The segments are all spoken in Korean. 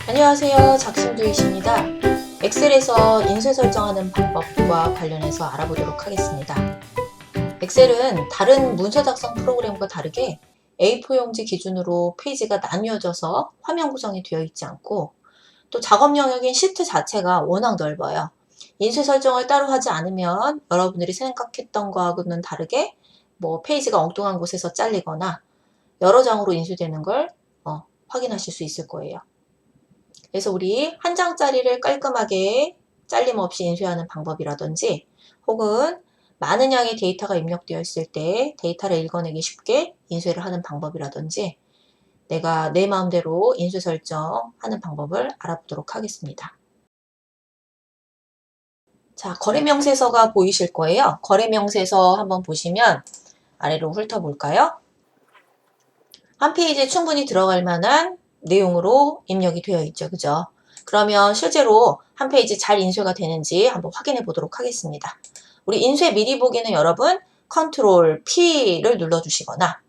안녕하세요. 작심두이십니다. 엑셀에서 인쇄 설정하는 방법과 관련해서 알아보도록 하겠습니다. 엑셀은 다른 문서 작성 프로그램과 다르게 A4 용지 기준으로 페이지가 나뉘어져서 화면 구성이 되어 있지 않고 또 작업 영역인 시트 자체가 워낙 넓어요. 인쇄 설정을 따로 하지 않으면 여러분들이 생각했던 거하고는 다르게 페이지가 엉뚱한 곳에서 잘리거나 여러 장으로 인쇄되는 걸 확인하실 수 있을 거예요. 그래서 우리 한 장짜리를 깔끔하게 잘림 없이 인쇄하는 방법이라든지 혹은 많은 양의 데이터가 입력되어 있을 때 데이터를 읽어내기 쉽게 인쇄를 하는 방법이라든지 내가 내 마음대로 인쇄 설정하는 방법을 알아보도록 하겠습니다. 자, 거래명세서가 보이실 거예요. 거래명세서 한번 보시면 아래로 훑어볼까요? 한 페이지에 충분히 들어갈 만한 내용으로 입력이 되어 있죠. 그죠? 그러면 실제로 한 페이지 잘 인쇄가 되는지 한번 확인해 보도록 하겠습니다. 우리 인쇄 미리 보기는 여러분 컨트롤 P를 눌러주시거나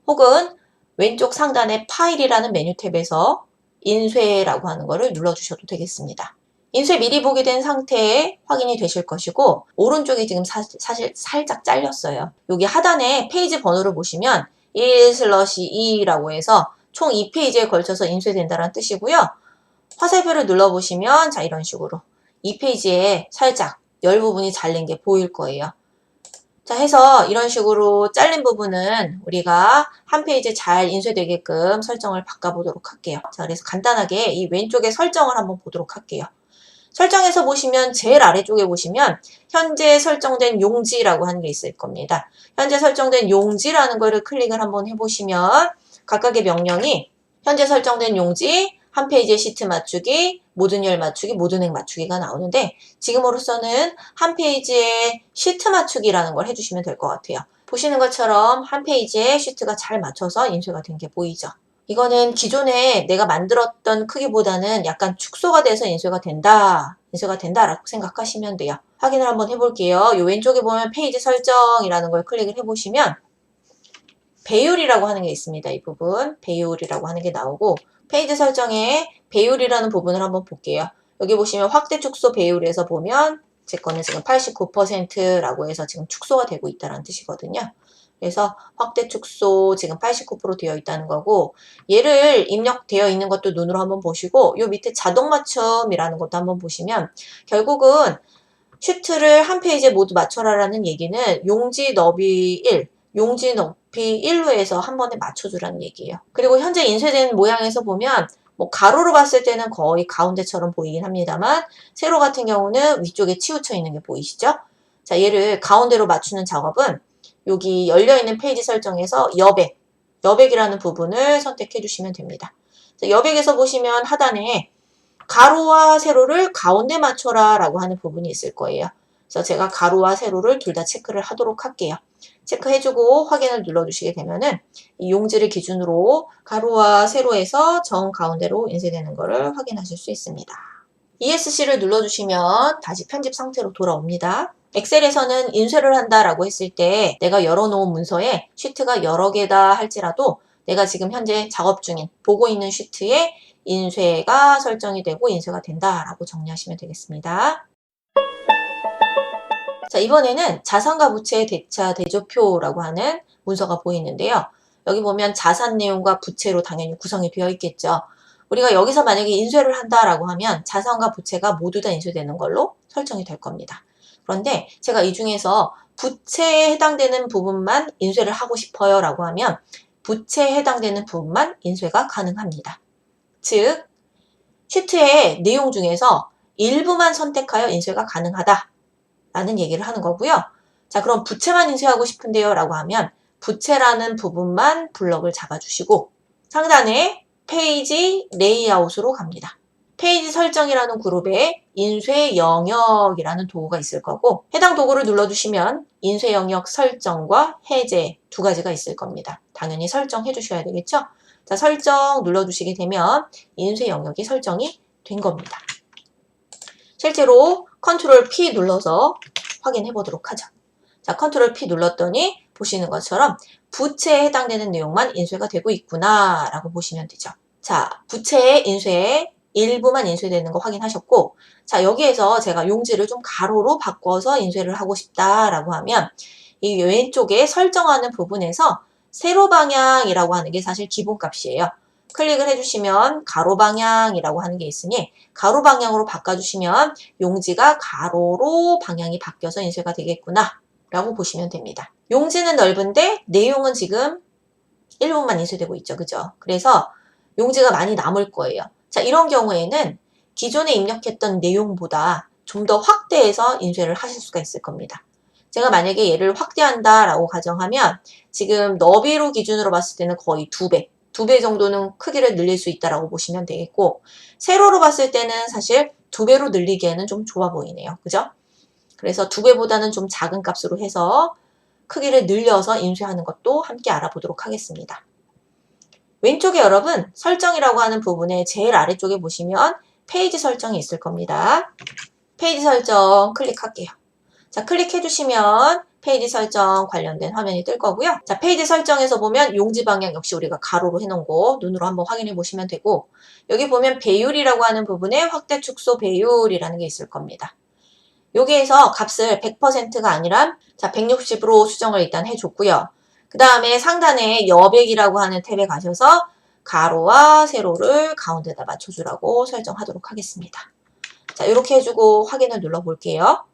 혹은 왼쪽 상단에 파일이라는 메뉴 탭에서 인쇄라고 하는 것을 눌러주셔도 되겠습니다. 인쇄 미리 보게 된 상태에 확인이 되실 것이고 오른쪽에 지금 사실 살짝 잘렸어요. 여기 하단에 페이지 번호를 보시면 1/2라고 해서 총 2페이지에 걸쳐서 인쇄된다는 뜻이고요. 화살표를 눌러보시면 자 이런 식으로 2페이지에 살짝 열 부분이 잘린 게 보일 거예요. 자 해서 이런 식으로 잘린 부분은 우리가 한 페이지에 잘 인쇄되게끔 설정을 바꿔보도록 할게요. 자 그래서 간단하게 이 왼쪽에 설정을 한번 보도록 할게요. 설정에서 보시면 제일 아래쪽에 보시면 현재 설정된 용지라고 하는 게 있을 겁니다. 현재 설정된 용지라는 거를 클릭을 한번 해보시면 각각의 명령이 현재 설정된 용지, 한 페이지에 시트 맞추기, 모든 열 맞추기, 모든 액 맞추기가 나오는데 지금으로서는 한 페이지에 시트 맞추기라는 걸 해주시면 될 것 같아요. 보시는 것처럼 한 페이지에 시트가 잘 맞춰서 인쇄가 된 게 보이죠. 이거는 기존에 내가 만들었던 크기보다는 약간 축소가 돼서 인쇄가 된다라고 생각하시면 돼요. 확인을 한번 해볼게요. 이 왼쪽에 보면 페이지 설정이라는 걸 클릭을 해보시면 배율이라고 하는 게 있습니다. 이 부분 배율이라고 하는 게 나오고 페이지 설정에 배율이라는 부분을 한번 볼게요. 여기 보시면 확대 축소 배율에서 보면 제 거는 지금 89%라고 해서 지금 축소가 되고 있다는 뜻이거든요. 그래서 확대 축소 지금 89% 되어 있다는 거고 얘를 입력되어 있는 것도 눈으로 한번 보시고 요 밑에 자동 맞춤이라는 것도 한번 보시면 결국은 슈트를 한 페이지에 모두 맞춰라라는 얘기는 용지 너비 1, 용지 높이 1로 해서 한 번에 맞춰주라는 얘기예요. 그리고 현재 인쇄된 모양에서 보면 가로로 봤을 때는 거의 가운데처럼 보이긴 합니다만 세로 같은 경우는 위쪽에 치우쳐 있는 게 보이시죠? 자, 얘를 가운데로 맞추는 작업은 여기 열려있는 페이지 설정에서 여백이라는 부분을 선택해 주시면 됩니다. 자, 여백에서 보시면 하단에 가로와 세로를 가운데 맞춰라 라고 하는 부분이 있을 거예요. 그래서 제가 가로와 세로를 둘 다 체크를 하도록 할게요. 체크해주고 확인을 눌러주시게 되면은 이 용지를 기준으로 가로와 세로에서 정 가운데로 인쇄되는 것을 확인하실 수 있습니다. ESC를 눌러주시면 다시 편집 상태로 돌아옵니다. 엑셀에서는 인쇄를 한다라고 했을 때 내가 열어놓은 문서에 시트가 여러 개다 할지라도 내가 지금 현재 작업 중인 보고 있는 시트에 인쇄가 설정이 되고 인쇄가 된다라고 정리하시면 되겠습니다. 자, 이번에는 자산과 부채의 대차 대조표라고 하는 문서가 보이는데요. 여기 보면 자산 내용과 부채로 당연히 구성이 되어 있겠죠. 우리가 여기서 만약에 인쇄를 한다라고 하면 자산과 부채가 모두 다 인쇄되는 걸로 설정이 될 겁니다. 그런데 제가 이 중에서 부채에 해당되는 부분만 인쇄를 하고 싶어요 라고 하면 부채에 해당되는 부분만 인쇄가 가능합니다. 즉, 시트의 내용 중에서 일부만 선택하여 인쇄가 가능하다 라는 얘기를 하는 거고요. 자, 그럼 부채만 인쇄하고 싶은데요 라고 하면 부채라는 부분만 블럭을 잡아주시고 상단에 페이지 레이아웃으로 갑니다. 페이지 설정이라는 그룹에 인쇄 영역이라는 도구가 있을 거고 해당 도구를 눌러주시면 인쇄 영역 설정과 해제 두 가지가 있을 겁니다. 당연히 설정해 주셔야 되겠죠? 자, 설정 눌러주시게 되면 인쇄 영역이 설정이 된 겁니다. 실제로 컨트롤 P 눌러서 확인해 보도록 하죠. 자, 컨트롤 P 눌렀더니 보시는 것처럼 부채에 해당되는 내용만 인쇄가 되고 있구나 라고 보시면 되죠. 자, 부채의 인쇄 일부만 인쇄되는 거 확인하셨고, 자, 여기에서 제가 용지를 좀 가로로 바꿔서 인쇄를 하고 싶다라고 하면 이 왼쪽에 설정하는 부분에서 세로 방향이라고 하는 게 사실 기본값이에요. 클릭을 해주시면 가로 방향이라고 하는 게 있으니 가로 방향으로 바꿔주시면 용지가 가로로 방향이 바뀌어서 인쇄가 되겠구나 라고 보시면 됩니다. 용지는 넓은데 내용은 지금 일부만 인쇄되고 있죠. 그죠? 그래서 용지가 많이 남을 거예요. 자, 이런 경우에는 기존에 입력했던 내용보다 좀 더 확대해서 인쇄를 하실 수가 있을 겁니다. 제가 만약에 얘를 확대한다라고 가정하면 지금 너비로 기준으로 봤을 때는 거의 2배, 2배 정도는 크기를 늘릴 수 있다라고 보시면 되겠고, 세로로 봤을 때는 사실 2배로 늘리기에는 좀 좁아 보이네요. 그죠? 그래서 2배보다는 좀 작은 값으로 해서 크기를 늘려서 인쇄하는 것도 함께 알아보도록 하겠습니다. 왼쪽에 여러분 설정이라고 하는 부분에 제일 아래쪽에 보시면 페이지 설정이 있을 겁니다. 페이지 설정 클릭할게요. 자, 클릭해 주시면 페이지 설정 관련된 화면이 뜰 거고요. 자, 페이지 설정에서 보면 용지 방향 역시 우리가 가로로 해놓은 거 눈으로 한번 확인해 보시면 되고, 여기 보면 배율이라고 하는 부분에 확대 축소 배율이라는 게 있을 겁니다. 여기에서 값을 100%가 아니라 자 160으로 수정을 일단 해줬고요. 그 다음에 상단에 여백이라고 하는 탭에 가셔서 가로와 세로를 가운데다 맞춰주라고 설정하도록 하겠습니다. 자, 이렇게 해주고 확인을 눌러볼게요.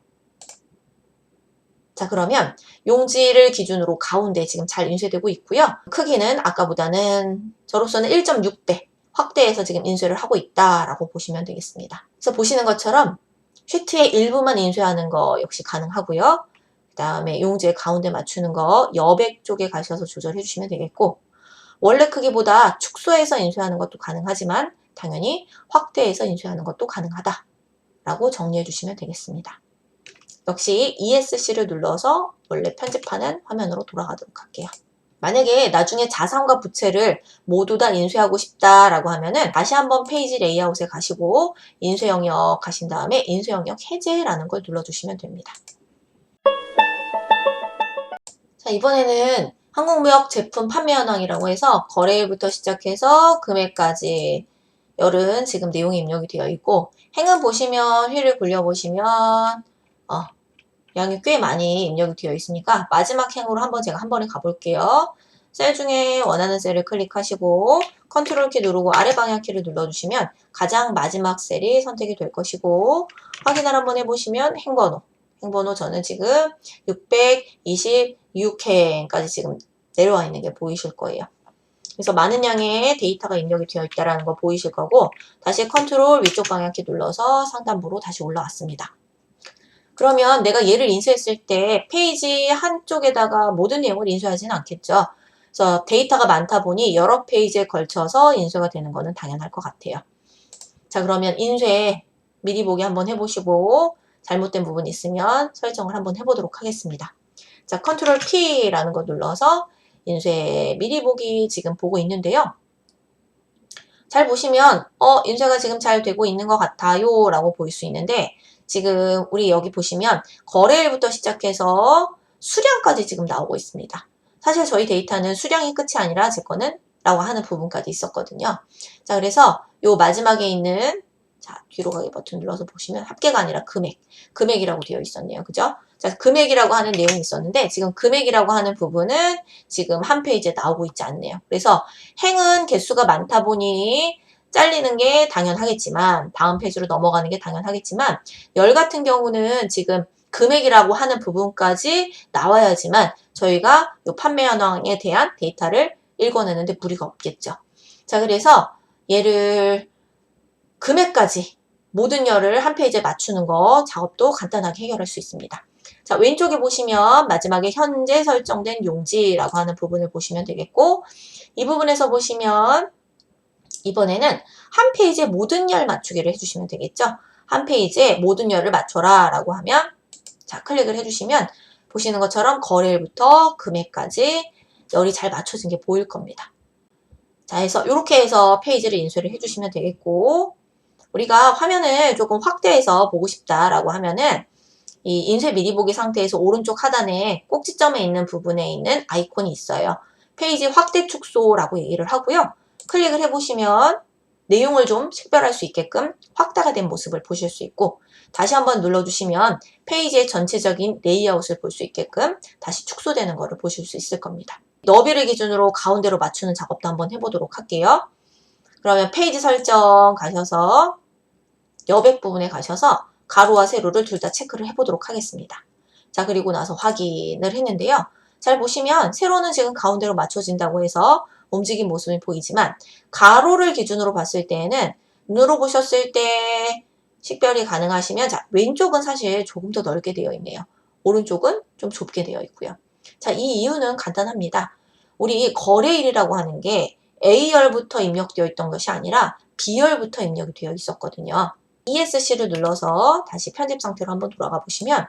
자, 그러면 용지를 기준으로 가운데 지금 잘 인쇄되고 있고요. 크기는 아까보다는 저로서는 1.6배 확대해서 지금 인쇄를 하고 있다라고 보시면 되겠습니다. 그래서 보시는 것처럼 시트의 일부만 인쇄하는 거 역시 가능하고요. 그 다음에 용지의 가운데 맞추는 거 여백 쪽에 가셔서 조절해 주시면 되겠고, 원래 크기보다 축소해서 인쇄하는 것도 가능하지만 당연히 확대해서 인쇄하는 것도 가능하다라고 정리해 주시면 되겠습니다. 역시 ESC를 눌러서 원래 편집하는 화면으로 돌아가도록 할게요. 만약에 나중에 자산과 부채를 모두 다 인쇄하고 싶다라고 하면은 다시 한번 페이지 레이아웃에 가시고 인쇄 영역 가신 다음에 인쇄 영역 해제라는 걸 눌러주시면 됩니다. 자, 이번에는 한국무역 제품 판매 현황이라고 해서 거래일부터 시작해서 금액까지 열은 지금 내용이 입력이 되어 있고, 행은 보시면 휠을 굴려보시면 양이 꽤 많이 입력이 되어 있으니까 마지막 행으로 한번 제가 한 번에 가볼게요. 셀 중에 원하는 셀을 클릭하시고 컨트롤 키 누르고 아래 방향 키를 눌러주시면 가장 마지막 셀이 선택이 될 것이고, 확인을 한번 해보시면 행번호 저는 지금 626행까지 지금 내려와 있는 게 보이실 거예요. 그래서 많은 양의 데이터가 입력이 되어 있다는 거 보이실 거고, 다시 컨트롤 위쪽 방향 키 눌러서 상단부로 다시 올라왔습니다. 그러면 내가 얘를 인쇄했을 때 페이지 한쪽에다가 모든 내용을 인쇄하지는 않겠죠. 그래서 데이터가 많다 보니 여러 페이지에 걸쳐서 인쇄가 되는 거는 당연할 것 같아요. 자, 그러면 인쇄 미리 보기 한번 해보시고 잘못된 부분이 있으면 설정을 한번 해보도록 하겠습니다. 자, 컨트롤 P라는 거 눌러서 인쇄 미리 보기 지금 보고 있는데요. 잘 보시면 인쇄가 지금 잘 되고 있는 것 같아요 라고 보일 수 있는데, 지금 우리 여기 보시면 거래일부터 시작해서 수량까지 지금 나오고 있습니다. 사실 저희 데이터는 수량이 끝이 아니라 제 거는 라고 하는 부분까지 있었거든요. 자, 그래서 요 마지막에 있는 자, 뒤로 가기 버튼 눌러서 보시면 합계가 아니라 금액이라고 되어 있었네요. 그죠? 자, 금액이라고 하는 내용이 있었는데 지금 금액이라고 하는 부분은 지금 한 페이지에 나오고 있지 않네요. 그래서 행은 개수가 많다 보니 잘리는 게 당연하겠지만, 다음 페이지로 넘어가는 게 당연하겠지만, 열 같은 경우는 지금 금액이라고 하는 부분까지 나와야지만 저희가 이 판매 현황에 대한 데이터를 읽어내는데 무리가 없겠죠. 자, 그래서 얘를 금액까지 모든 열을 한 페이지에 맞추는 거 작업도 간단하게 해결할 수 있습니다. 자, 왼쪽에 보시면 마지막에 현재 설정된 용지라고 하는 부분을 보시면 되겠고, 이 부분에서 보시면 이번에는 한 페이지에 모든 열 맞추기를 해주시면 되겠죠. 한 페이지에 모든 열을 맞춰라 라고 하면 자, 클릭을 해주시면 보시는 것처럼 거래일부터 금액까지 열이 잘 맞춰진 게 보일 겁니다. 자, 해서 이렇게 해서 페이지를 인쇄를 해주시면 되겠고, 우리가 화면을 조금 확대해서 보고 싶다라고 하면은 이 인쇄 미리 보기 상태에서 오른쪽 하단에 꼭지점에 있는 부분에 있는 아이콘이 있어요. 페이지 확대 축소라고 얘기를 하고요. 클릭을 해보시면 내용을 좀 식별할 수 있게끔 확대가 된 모습을 보실 수 있고, 다시 한번 눌러주시면 페이지의 전체적인 레이아웃을 볼 수 있게끔 다시 축소되는 것을 보실 수 있을 겁니다. 너비를 기준으로 가운데로 맞추는 작업도 한번 해보도록 할게요. 그러면 페이지 설정 가셔서 여백 부분에 가셔서 가로와 세로를 둘 다 체크를 해보도록 하겠습니다. 자, 그리고 나서 확인을 했는데요. 잘 보시면 세로는 지금 가운데로 맞춰진다고 해서 움직인 모습이 보이지만 가로를 기준으로 봤을 때에는 눈으로 보셨을 때 식별이 가능하시면, 자, 왼쪽은 사실 조금 더 넓게 되어 있네요. 오른쪽은 좀 좁게 되어 있고요. 자, 이 이유는 간단합니다. 우리 거래일이라고 하는 게 A열부터 입력되어 있던 것이 아니라 B열부터 입력이 되어 있었거든요. ESC를 눌러서 다시 편집 상태로 한번 돌아가 보시면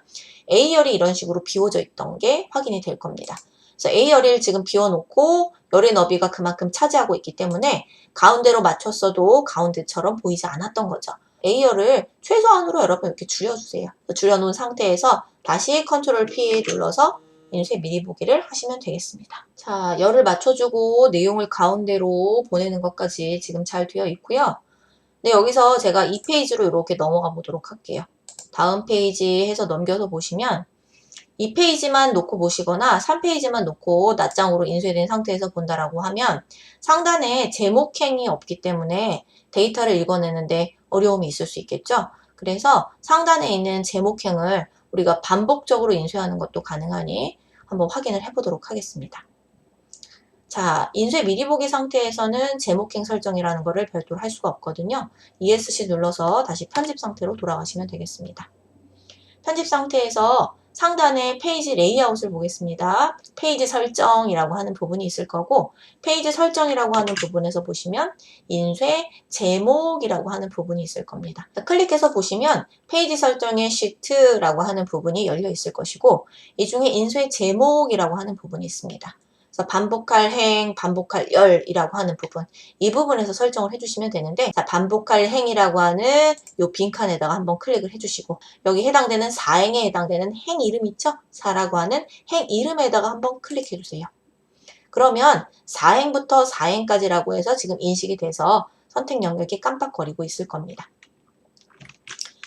A열이 이런 식으로 비워져 있던 게 확인이 될 겁니다. 그래서 A열을 지금 비워놓고 열의 너비가 그만큼 차지하고 있기 때문에 가운데로 맞췄어도 가운데처럼 보이지 않았던 거죠. A열을 최소한으로 여러분 이렇게 줄여주세요. 줄여놓은 상태에서 다시 컨트롤 P 눌러서 인쇄 미리 보기를 하시면 되겠습니다. 자, 열을 맞춰주고 내용을 가운데로 보내는 것까지 지금 잘 되어 있고요. 네, 여기서 제가 이 페이지로 이렇게 넘어가 보도록 할게요. 다음 페이지 해서 넘겨서 보시면 이 페이지만 놓고 보시거나 3페이지만 놓고 낱장으로 인쇄된 상태에서 본다라고 하면 상단에 제목행이 없기 때문에 데이터를 읽어내는데 어려움이 있을 수 있겠죠. 그래서 상단에 있는 제목행을 우리가 반복적으로 인쇄하는 것도 가능하니 한번 확인을 해보도록 하겠습니다. 자, 인쇄 미리 보기 상태에서는 제목행 설정이라는 것을 별도로 할 수가 없거든요. ESC 눌러서 다시 편집 상태로 돌아가시면 되겠습니다. 편집 상태에서 상단에 페이지 레이아웃을 보겠습니다. 페이지 설정이라고 하는 부분이 있을 거고, 페이지 설정이라고 하는 부분에서 보시면 인쇄 제목이라고 하는 부분이 있을 겁니다. 클릭해서 보시면 페이지 설정의 시트라고 하는 부분이 열려 있을 것이고, 이 중에 인쇄 제목이라고 하는 부분이 있습니다. 그래서 반복할 행, 반복할 열이라고 하는 부분, 이 부분에서 설정을 해주시면 되는데, 자, 반복할 행이라고 하는 이 빈칸에다가 한번 클릭을 해주시고, 여기 해당되는 사행에 해당되는 행 이름 있죠? 사라고 하는 행 이름에다가 한번 클릭해주세요. 그러면 4행부터 4행까지라고 해서 지금 인식이 돼서 선택 영역이 깜빡거리고 있을 겁니다.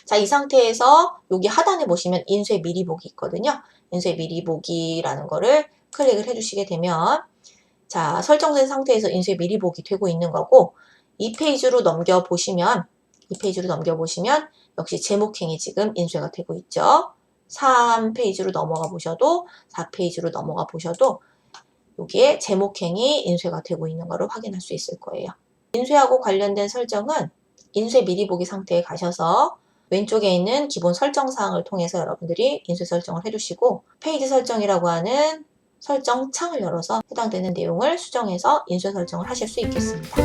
자, 이 상태에서 여기 하단에 보시면 인쇄 미리 보기 있거든요. 인쇄 미리 보기라는 거를 클릭을 해주시게 되면, 자, 설정된 상태에서 인쇄 미리 보기 되고 있는 거고, 이 페이지로 넘겨보시면 역시 제목행이 지금 인쇄가 되고 있죠. 3페이지로 넘어가 보셔도 4페이지로 넘어가 보셔도 여기에 제목행이 인쇄가 되고 있는 것을 확인할 수 있을 거예요. 인쇄하고 관련된 설정은 인쇄 미리 보기 상태에 가셔서 왼쪽에 있는 기본 설정 사항을 통해서 여러분들이 인쇄 설정을 해주시고, 페이지 설정이라고 하는 설정 창을 열어서 해당되는 내용을 수정해서 인쇄 설정을 하실 수 있겠습니다.